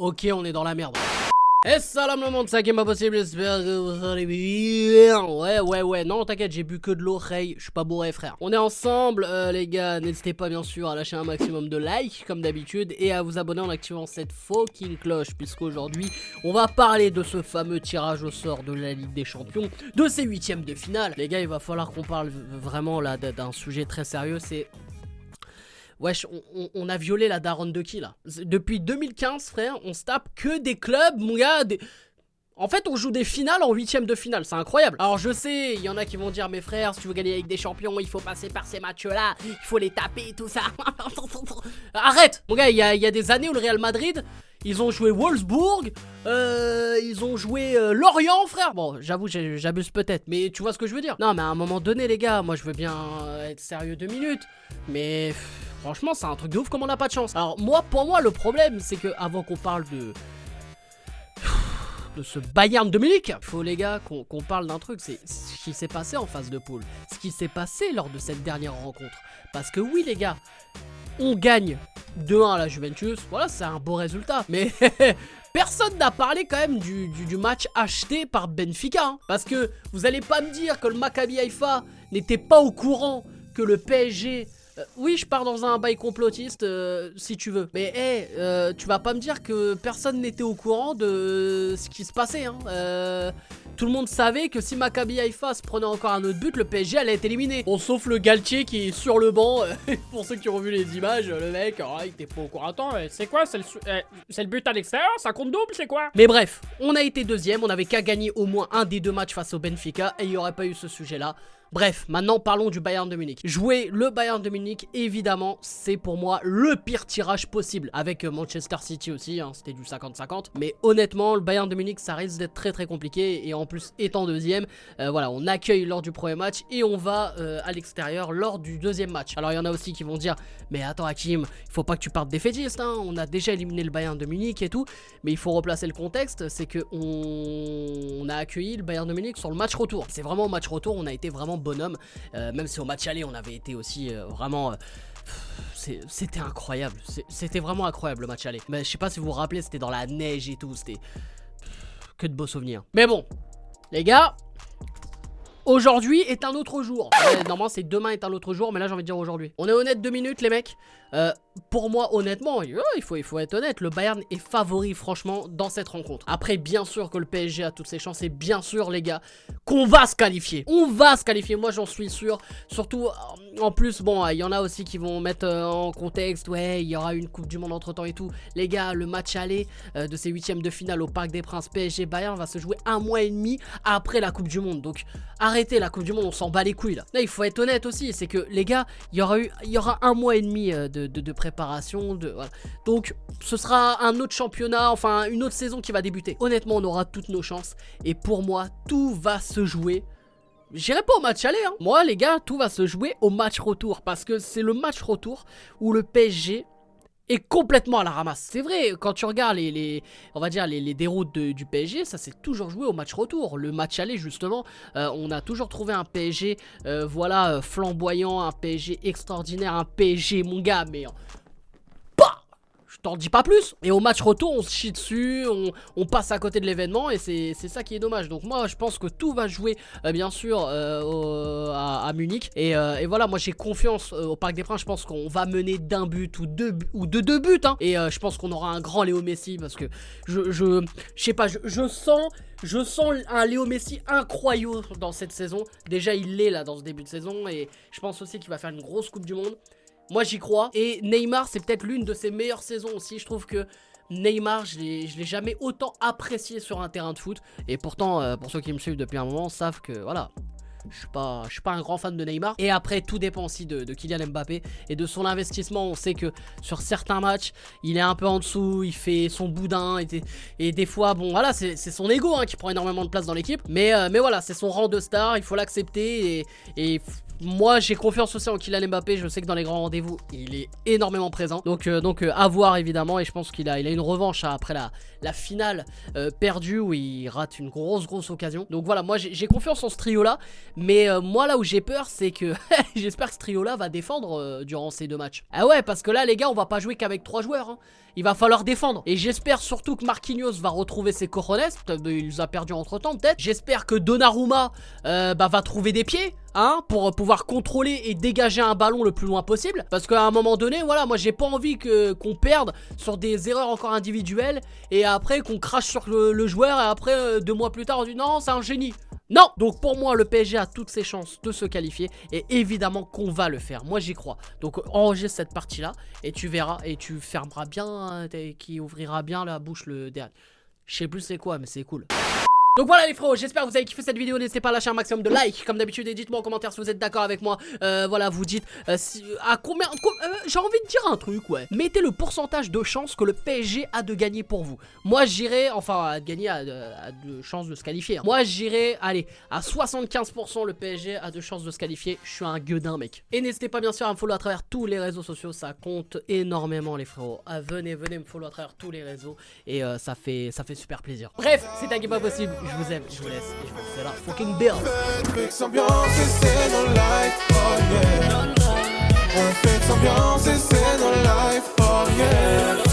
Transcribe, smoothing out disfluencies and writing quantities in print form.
Ok, on est dans la merde. Et salam le monde, ça qui est pas possible, j'espère que vous allez bien. Ouais, non t'inquiète, j'ai bu que de l'eau, Ray, je suis pas bourré frère. On est ensemble, les gars, n'hésitez pas bien sûr à lâcher un maximum de likes comme d'habitude et à vous abonner en activant cette fucking cloche, puisqu'aujourd'hui on va parler de ce fameux tirage au sort de la Ligue des Champions, de ces huitièmes de finale. Les gars, il va falloir qu'on parle vraiment là d'un sujet très sérieux, c'est... Wesh, on a violé la daronne de qui là? Depuis 2015 frère, on se tape que des clubs, mon gars, En fait, on joue des finales en huitième de finale, c'est incroyable. Alors je sais, il y en a qui vont dire, mes frères, si tu veux gagner avec des champions, il faut passer par ces matchs-là, il faut les taper et tout ça. Arrête, mon gars, il y a des années où le Real Madrid, ils ont joué Wolfsburg, ils ont joué Lorient, frère. Bon, j'avoue, j'abuse peut-être, mais tu vois ce que je veux dire. Non, mais à un moment donné, les gars, moi je veux bien être sérieux 2 minutes, mais franchement, c'est un truc de ouf comme on n'a pas de chance. Alors pour moi, le problème, c'est que avant qu'on parle de ce Bayern de Munich, il faut les gars qu'on parle d'un truc, c'est ce qui s'est passé en phase de poule, ce qui s'est passé lors de cette dernière rencontre. Parce que oui les gars, on gagne 2-1 à la Juventus, voilà c'est un beau résultat, mais personne n'a parlé quand même du match acheté par Benfica, hein. Parce que vous allez pas me dire que le Maccabi Haïfa n'était pas au courant que le PSG... oui, je pars dans un bail complotiste si tu veux. Mais tu vas pas me dire que personne n'était au courant de ce qui se passait. Hein. Tout le monde savait que si Maccabi Haïfa se prenait encore un autre but, le PSG allait être éliminé. Bon, sauf le Galtier qui est sur le banc. Pour ceux qui ont vu les images, le mec, il était pas au courant. Attends, c'est quoi? C'est le but à l'extérieur? Ça compte double, c'est quoi? Mais bref, on a été deuxième. On avait qu'à gagner au moins un des deux matchs face au Benfica et il n'y aurait pas eu ce sujet-là. Bref, maintenant parlons du Bayern de Munich. Jouer le Bayern de Munich, évidemment, c'est pour moi le pire tirage possible. Avec Manchester City aussi, hein, c'était du 50-50. Mais honnêtement, le Bayern de Munich, ça risque d'être très compliqué. Et en plus, étant deuxième, voilà, on accueille lors du premier match et on va à l'extérieur lors du deuxième match. Alors il y en a aussi qui vont dire, mais attends Hakim, il faut pas que tu partes défaitiste, hein, on a déjà éliminé le Bayern de Munich et tout. Mais il faut replacer le contexte, c'est que on a accueilli le Bayern de Munich sur le match retour. C'est vraiment au match retour, on a été vraiment bonhomme, même si au match aller on avait été aussi vraiment c'était incroyable, c'était vraiment incroyable le match aller, mais je sais pas si vous vous rappelez, c'était dans la neige et tout, c'était que de beaux souvenirs. Mais bon les gars, aujourd'hui est un autre jour. Normalement c'est demain est un autre jour, mais là j'ai envie de dire aujourd'hui. On est honnête 2 minutes les mecs. Pour moi honnêtement, il faut être honnête, le Bayern est favori franchement dans cette rencontre. Après bien sûr que le PSG a toutes ses chances et bien sûr les gars qu'on va se qualifier. On va se qualifier, moi j'en suis sûr. Surtout en plus bon, il y en a aussi qui vont mettre en contexte, ouais il y aura une coupe du monde entre temps et tout. Les gars, le match aller de ces huitièmes de finale au Parc des Princes PSG Bayern va se jouer 1 mois et demi après la coupe du monde. Donc arrêtez la coupe du monde, on s'en bat les couilles là. Là il faut être honnête aussi, c'est que les gars, il y aura 1 mois et demi de préparation, voilà. Donc ce sera un autre championnat, enfin une autre saison qui va débuter. Honnêtement on aura toutes nos chances et pour moi tout va se jouer. J'irai pas au match aller hein. Moi les gars, tout va se jouer au match retour, parce que c'est le match retour où le PSG est complètement à la ramasse. C'est vrai, quand tu regardes on va dire les déroutes du PSG, ça s'est toujours joué au match retour. Le match aller justement, on a toujours trouvé un PSG voilà, flamboyant, un PSG extraordinaire, un PSG mon gars, mais je t'en dis pas plus. Et au match retour, on se chie dessus, on passe à côté de l'événement et c'est ça qui est dommage. Donc moi, je pense que tout va jouer, bien sûr, à Munich. Et voilà, moi j'ai confiance au Parc des Princes. Je pense qu'on va mener d'un but ou de deux buts. Hein. Et je pense qu'on aura un grand Léo Messi parce que je sais pas, je sens un Léo Messi incroyable dans cette saison. Déjà, il l'est là dans ce début de saison. Et je pense aussi qu'il va faire une grosse Coupe du Monde. Moi j'y crois. Et Neymar c'est peut-être l'une de ses meilleures saisons aussi. Je trouve que Neymar je l'ai jamais autant apprécié sur un terrain de foot. Et pourtant pour ceux qui me suivent depuis un moment savent que voilà, je suis pas un grand fan de Neymar. Et après tout dépend aussi de Kylian Mbappé et de son investissement. On sait que sur certains matchs il est un peu en dessous, il fait son boudin et des fois bon voilà, c'est son ego hein, qui prend énormément de place dans l'équipe. Mais voilà, c'est son rang de star, il faut l'accepter et moi j'ai confiance aussi en Kylian Mbappé. Je sais que dans les grands rendez-vous il est énormément présent. Donc à voir évidemment. Et je pense qu'il a une revanche hein, après la finale perdue où il rate une grosse occasion. Donc voilà, moi j'ai confiance en ce trio là. Mais moi là où j'ai peur c'est que j'espère que ce trio là va défendre durant ces 2 matchs. Ah ouais, parce que là les gars on va pas jouer qu'avec 3 joueurs hein. Il va falloir défendre. Et j'espère surtout que Marquinhos va retrouver ses cojones. Il les a perdus entre temps peut-être. J'espère que Donnarumma va trouver des pieds hein, pour pouvoir contrôler et dégager un ballon le plus loin possible. Parce qu'à un moment donné, voilà, moi j'ai pas envie qu'on perde sur des erreurs encore individuelles. Et après qu'on crache sur le joueur. Et après 2 mois plus tard on dit non c'est un génie. Non. Donc pour moi le PSG a toutes ses chances de se qualifier. Et évidemment qu'on va le faire. Moi j'y crois. Donc enregistre cette partie là. Et tu verras. Et tu fermeras bien. Qui ouvrira bien la bouche le dernier. Je sais plus c'est quoi mais c'est cool. Donc voilà les frérots, j'espère que vous avez kiffé cette vidéo. N'hésitez pas à lâcher un maximum de likes comme d'habitude. Et dites-moi en commentaire si vous êtes d'accord avec moi. Voilà, vous dites à combien j'ai envie de dire un truc, ouais. Mettez le pourcentage de chance que le PSG a de gagner pour vous. Moi j'irai, enfin à gagner à de chances de se qualifier hein. Moi j'irai, allez, à 75% le PSG a de chances de se qualifier. Je suis un gueudin mec. Et n'hésitez pas bien sûr à me follow à travers tous les réseaux sociaux. Ça compte énormément les frérots. Venez me follow à travers tous les réseaux. Et ça fait super plaisir. Bref, c'est un game pas possible. Je vous aime, je vous laisse et je vous fais la fucking bill. Fixe ambiance et c'est nos life, oh yeah. On fixe ambiance et c'est nos life, oh yeah.